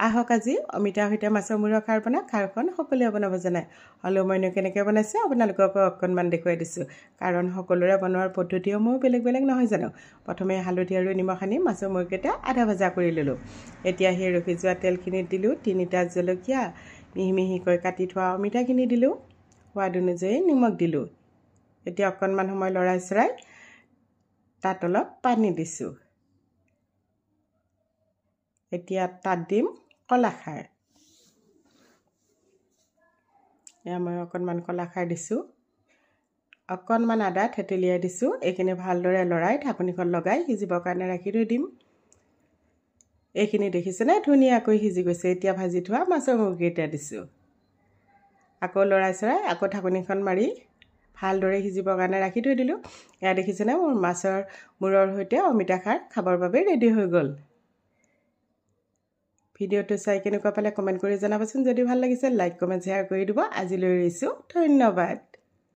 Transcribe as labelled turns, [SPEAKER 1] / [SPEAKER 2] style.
[SPEAKER 1] আহক আজি অমিতাৰ সৈতে মাছৰ মূৰৰ খাৰ বনাওঁ। খাৰখন সকলোৱে বনাব জানে, হ'লেও মইনো কেনেকৈ বনাইছোঁ আপোনালোকক অকণমান দেখুৱাই দিছোঁ, কাৰণ সকলোৰে বনোৱাৰ পদ্ধতিসমূহ বেলেগ বেলেগ নহয় জানো। প্ৰথমে হালধি আৰু নিমখ সানি মাছৰ মূৰকেইটা আধা ভজা কৰি ল'লোঁ। এতিয়া সেই ৰখি যোৱা তেলখিনিত দিলোঁ 3টা জলকীয়া, মিহি মিহিকৈ কাটি থোৱা অমিতাখিনি দিলোঁ, সোৱাদ অনুযায়ী নিমখ দিলোঁ। এতিয়া অকণমান সময় লৰাই চৰাই তাত অলপ পানী দিছোঁ। এতিয়া তাত দিম কলাখাৰ। এয়া মই অকণমান কলাখাৰ দিছোঁ, অকণমান আদা থেতেলিয়াই দিছোঁ। এইখিনি ভালদৰে লৰাই ঢাকনিখন লগাই সিজিবৰ কাৰণে ৰাখি থৈ দিম। এইখিনি দেখিছেনে ধুনীয়াকৈ সিজি গৈছে। এতিয়া ভাজি থোৱা মাছৰ মূৰকেইটা দিছোঁ, আকৌ লৰাই চৰাই আকৌ ঢাকনিখন মাৰি ভালদৰে সিজিবৰ কাৰণে ৰাখি থৈ দিলোঁ। এয়া দেখিছেনে মোৰ মাছৰ মূৰৰ সৈতে অমিতা খাৰ খাবৰ বাবে ৰেডি হৈ গ'ল। ভিডিঅ'টো চাই কেনেকুৱা পালে কমেণ্ট কৰি জনাবচোন। যদি ভাল লাগিছে লাইক কমেণ্ট শ্বেয়াৰ কৰি দিব। আজিলৈ এৰিছোঁ, ধন্যবাদ।